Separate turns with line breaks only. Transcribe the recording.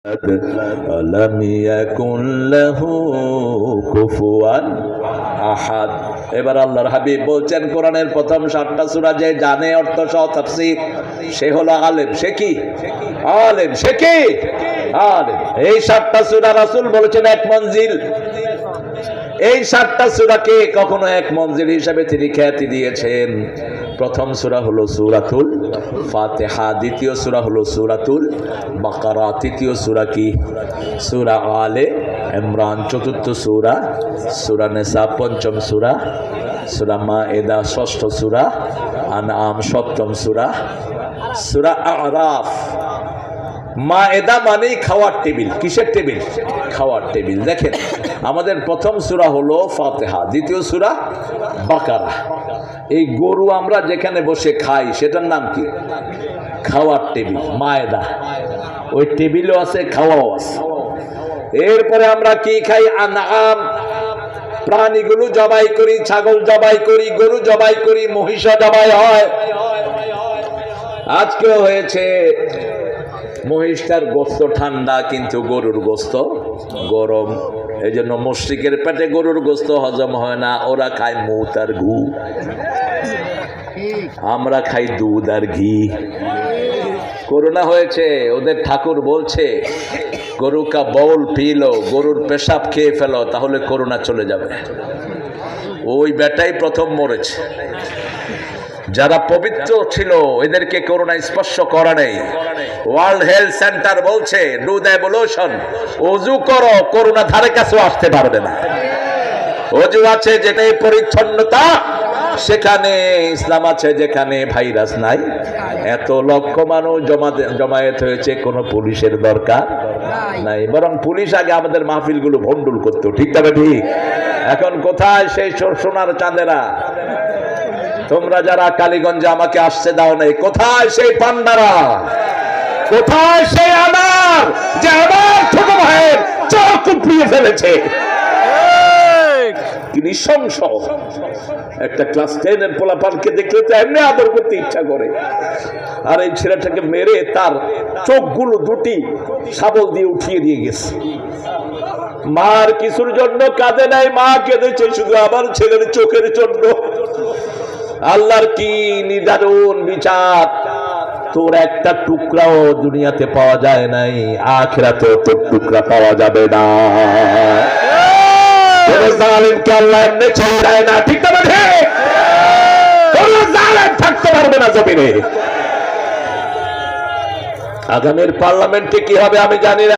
لم يكن له كفوا আহাদ। এবার আল্লাহর হাবিব বলছেন কোরআনের প্রথম 7টা সূরা যে জানে অর্থ সহ তাফসীর সে হলো আলেম। সে কি আলেম? সে কি আলেম? এই 7টা সূরা রাসূল বলেছেন এক মঞ্জিল। এই 7টা সূরাকে কখনো এক মঞ্জিল হিসেবে তিনি খ্যাতি দিয়েছেন। প্রথম সূরা হলো সূরাতুল ফাতিহা, দ্বিতীয় সূরা হলো সূরাতুল বাকারা, তৃতীয় সূরা কি সূরা আলে ইমরান, চতুর্থ সূরা সূরা নিসা, পঞ্চম সূরা সূরা মায়েদা, ষষ্ঠ সূরা আনআম, সপ্তম সূরা সূরা আরাফ। মায়েদা মানেই খাওয়ার টেবিল। কিসের টেবিল? খাওয়ার টেবিল। দেখেন আমাদের প্রথম সূরা হলো ফাতিহা, দ্বিতীয় সূরা বাকারা। এই গরু আমরা যেখানে বসে খাই সেটার নাম কি? খাওয়ার টেবিল, মায়েদা। ওই টেবিলও আছে, খাওয়াও আছে। এরপরে আমরা কি খাই? আনআম, প্রাণীগুলো জবাই করি, ছাগল জবাই করি, গরু জবাই করি, মহিষ জবাই হয়। আজকেও হয়েছে। মহিষটার গোস্ত ঠান্ডা কিন্তু গরুর গোস্ত গরম। এই জন্য মুশরিকের পেটে গরুর গোস্ত হজম হয় না। ওরা খায় মুত আর ঘু, আমরা খাই দুধ আর ঘি। করোনা হয়েছে, ওদের ঠাকুর বলছে গরু কা বউল পি লো, গরুর পেশাব খেয়ে ফেলো, তাহলে করোনা চলে যাবে। ওই বেটাই প্রথম মরেছে। যারা পবিত্র ছিল এদেরকে করোনা স্পর্শ করা নেই। ওয়ার্ল্ড হেলথ সেন্টার বলছে ডু দ্য এভলিউশন, ওযু করো, করোনা ধারে কাছেও আসতে পারবে না। ওযু আছে যেখানে পরিচ্ছন্নতা, সেখানে ইসলাম আছে। যেখানে ভাইরাস নাই। এত লক্ষ মানুষ জমায়েত হয়েছে, কোনো পুলিশের দরকার নাই। বরং পুলিশ আগে আমাদের মাহফিলগুলো ভন্ডুল করতো। ঠিক তবে ঠিক। এখন কোথায় সেই সোনার চাঁদেরা? তোমরা যারা কালীগঞ্জে আমাকে আসতে দাও নাই, কোথায় সেই পান্ডারা? কোথায় সেই আমার যে আমার ছোট ভাইয়ের চোখ উপড়িয়ে ফেলেছে? নৃশংস একটা ক্লাস 10-এর পোলাপানকে দেখলে তো এমনি আদর করতে ইচ্ছা করে। আর এই ছেলেটাকে মেরে তার চোখগুলো দুটি শাবল দিয়ে উঠিয়ে দিয়ে গেছে। মার কিছুর জন্য কাঁদে নাই, মা কেঁদেছে শুধু আমার ছেলের চোখের জন্য। আল্লাহর কি নিদারুণ বিচার! তোর একটা টুকরাও দুনিয়াতে পাওয়া যায় নাই, আখিরাতেও তোর টুকরা পাওয়া যাবে না। কোন জালেমকে আল্লাহ এমনি ছেড়ে দেয় না। ঠিক না? কোন জালেম থাকতে পারবে না জমিনে। আগামীর পার্লামেন্টে কি হবে আমি জানি না।